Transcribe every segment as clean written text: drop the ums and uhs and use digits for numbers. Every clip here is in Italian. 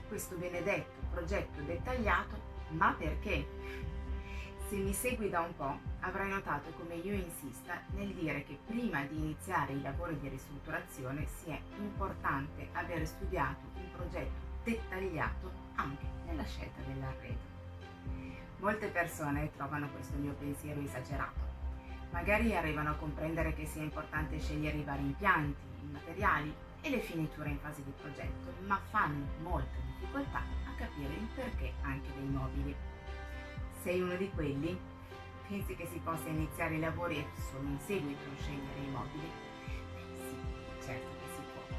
questo benedetto progetto dettagliato, ma perché? Se mi segui da un po', avrai notato come io insista nel dire che prima di iniziare i lavori di ristrutturazione sia importante aver studiato un progetto dettagliato anche nella scelta dell'arredo. Molte persone trovano questo mio pensiero esagerato. Magari arrivano a comprendere che sia importante scegliere i vari impianti, i materiali e le finiture in fase di progetto, ma fanno molta difficoltà a capire il perché anche dei mobili. Sei uno di quelli? Pensi che si possa iniziare i lavori e solo in seguito scegliere i mobili? Sì, certo che si può.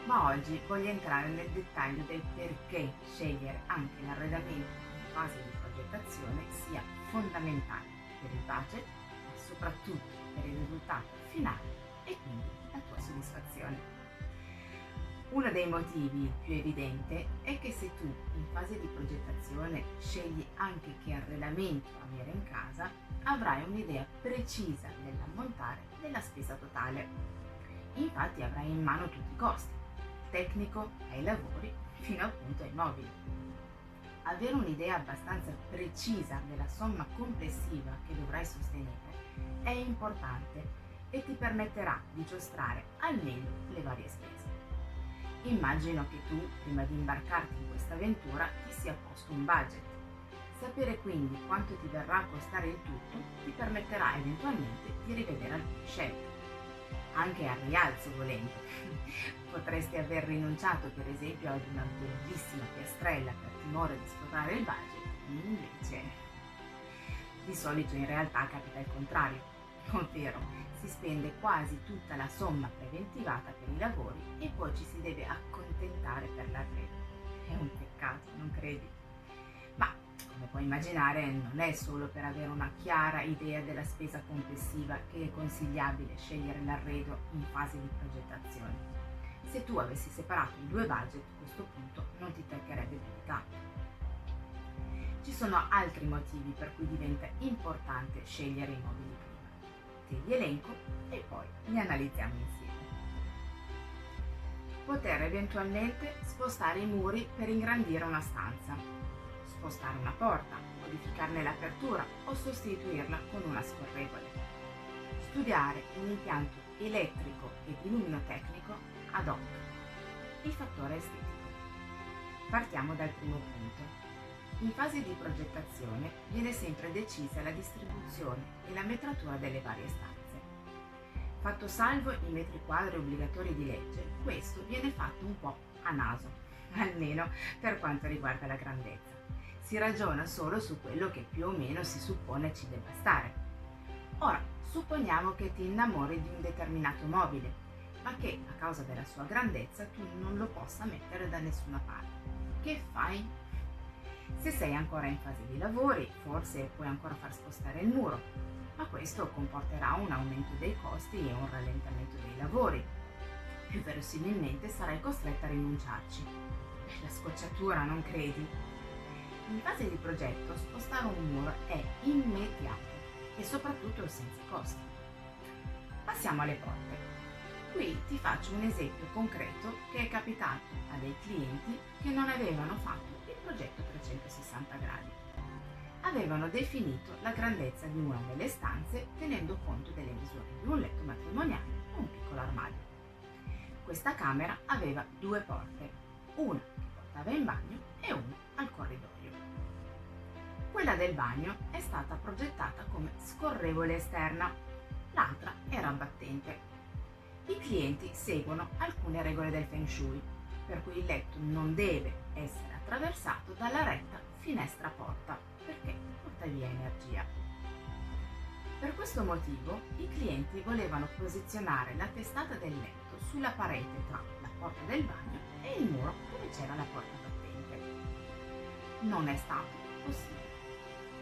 Ma oggi voglio entrare nel dettaglio del perché scegliere anche l'arredamento in fase di progettazione sia fondamentale per il budget, ma soprattutto per il risultato finale e quindi la tua soddisfazione. Uno dei motivi più evidente è che se tu in fase di progettazione scegli anche che arredamento avere in casa, avrai un'idea precisa dell'ammontare della spesa totale. Infatti avrai in mano tutti i costi, dal tecnico ai lavori fino appunto ai mobili. Avere un'idea abbastanza precisa della somma complessiva che dovrai sostenere è importante e ti permetterà di giostrare al meglio le varie spese. Immagino che tu, prima di imbarcarti in questa avventura, ti sia posto un budget. Sapere quindi quanto ti verrà a costare il tutto ti permetterà eventualmente di rivedere alcune scelte, anche al rialzo volendo. Potresti aver rinunciato per esempio ad una bellissima piastrella per timore di sforare il budget, invece di solito in realtà capita il contrario, ovvero si spende quasi tutta la somma preventivata per i lavori e poi ci si deve accontentare per l'arredo. È un peccato, non credi? Ma, come puoi immaginare, non è solo per avere una chiara idea della spesa complessiva che è consigliabile scegliere l'arredo in fase di progettazione. Se tu avessi separato i due budget, a questo punto non ti toccherebbe più di tanto. Ci sono altri motivi per cui diventa importante scegliere i mobili prima. Te li elenco e poi li analizziamo insieme. Poter eventualmente spostare i muri per ingrandire una stanza, spostare una porta, modificarne l'apertura o sostituirla con una scorrevole. Studiare un impianto elettrico ed illuminotecnico ad hoc. Il fattore estetico. Partiamo dal primo punto. In fase di progettazione viene sempre decisa la distribuzione e la metratura delle varie stanze. Fatto salvo i metri quadri obbligatori di legge, questo viene fatto un po' a naso, almeno per quanto riguarda la grandezza. Si ragiona solo su quello che più o meno si suppone ci debba stare. Ora, supponiamo che ti innamori di un determinato mobile, ma che a causa della sua grandezza tu non lo possa mettere da nessuna parte. Che fai? Se sei ancora in fase di lavori, forse puoi ancora far spostare il muro, ma questo comporterà un aumento dei costi e un rallentamento dei lavori. Più verosimilmente sarai costretta a rinunciarci. La scocciatura, non credi? In fase di progetto, spostare un muro è immediato e soprattutto senza costi. Passiamo alle porte. Qui ti faccio un esempio concreto che è capitato a dei clienti che non avevano fatto il progetto 360 gradi. Avevano definito la grandezza di una delle stanze tenendo conto delle misure di un letto matrimoniale e un piccolo armadio. Questa camera aveva due porte, una che portava in bagno e una al corridoio. Quella del bagno è stata progettata come scorrevole esterna, l'altra era battente. I clienti seguono alcune regole del Feng Shui, per cui il letto non deve essere attraversato dalla retta finestra-porta, perché porta via energia. Per questo motivo, i clienti volevano posizionare la testata del letto sulla parete tra la porta del bagno e il muro dove c'era la porta battente. Non è stato possibile.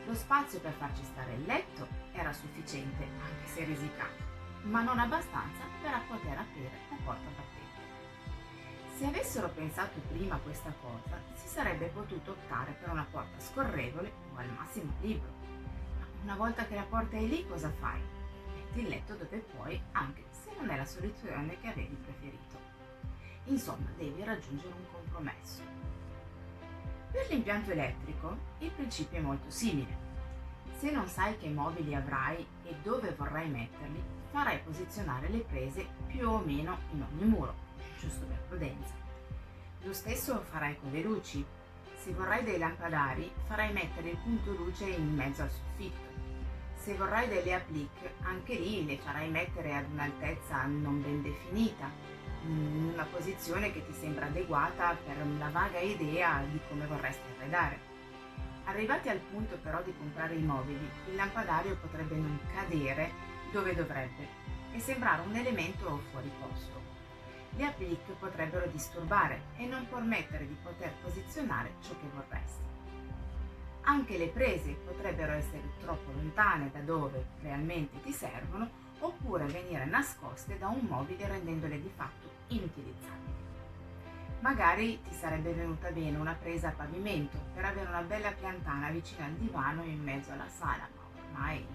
Lo spazio per farci stare il letto era sufficiente, anche se risicato, ma non abbastanza per poter aprire la porta battente. Se avessero pensato prima a questa cosa, si sarebbe potuto optare per una porta scorrevole o al massimo libro. Ma una volta che la porta è lì, cosa fai? Metti il letto dove puoi, anche se non è la soluzione che avevi preferito. Insomma, devi raggiungere un compromesso. Per l'impianto elettrico il principio è molto simile. Se non sai che mobili avrai e dove vorrai metterli, farai posizionare le prese più o meno in ogni muro, giusto per prudenza. Lo stesso farai con le luci. Se vorrai dei lampadari, farai mettere il punto luce in mezzo al soffitto. Se vorrai delle applique, anche lì le farai mettere ad un'altezza non ben definita, in una posizione che ti sembra adeguata per una vaga idea di come vorresti arredare. Arrivati al punto però di comprare i mobili, il lampadario potrebbe non cadere dove dovrebbe e sembrare un elemento fuori posto. Le applique potrebbero disturbare e non permettere di poter posizionare ciò che vorresti. Anche le prese potrebbero essere troppo lontane da dove realmente ti servono oppure venire nascoste da un mobile rendendole di fatto inutilizzabili. Magari ti sarebbe venuta bene una presa a pavimento per avere una bella piantana vicino al divano in mezzo alla sala, ma ormai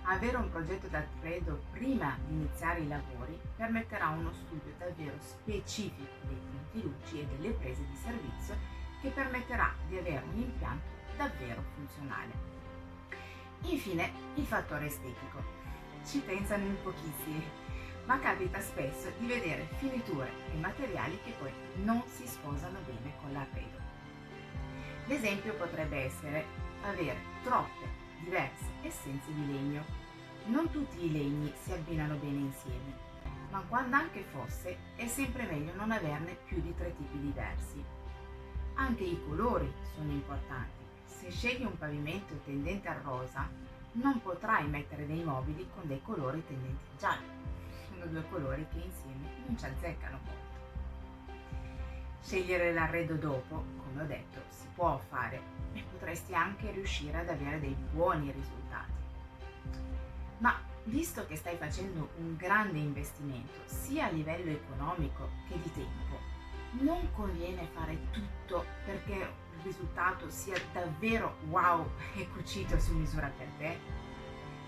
avere un progetto d'arredo prima di iniziare i lavori permetterà uno studio davvero specifico dei punti luci e delle prese di servizio che permetterà di avere un impianto davvero funzionale. Infine, il fattore estetico. Ci pensano in pochissimi, ma capita spesso di vedere finiture e materiali che poi non si sposano bene con l'arredo. L'esempio potrebbe essere avere troppe diverse essenze di legno. Non tutti i legni si abbinano bene insieme, ma quando anche fosse, è sempre meglio non averne più di 3 tipi diversi. Anche i colori sono importanti. Se scegli un pavimento tendente al rosa, non potrai mettere dei mobili con dei colori tendenti al giallo. Sono 2 colori che insieme non ci azzeccano molto. Scegliere l'arredo dopo, come ho detto, si può fare e potresti anche riuscire ad avere dei buoni risultati. Ma visto che stai facendo un grande investimento, sia a livello economico che di tempo, non conviene fare tutto perché il risultato sia davvero wow e cucito su misura per te,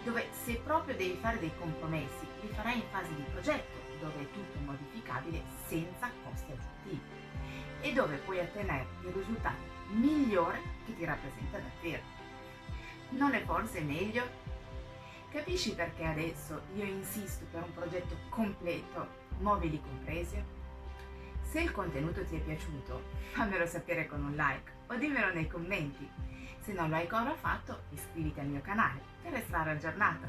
dove se proprio devi fare dei compromessi li farai in fase di progetto, dove è tutto modificabile senza costi aggiuntivi e dove puoi ottenere il risultato migliore che ti rappresenta davvero. Non è forse meglio? Capisci perché adesso io insisto per un progetto completo, mobili compresi? Se il contenuto ti è piaciuto, fammelo sapere con un like o dimmelo nei commenti. Se non lo hai ancora fatto, iscriviti al mio canale per restare aggiornata.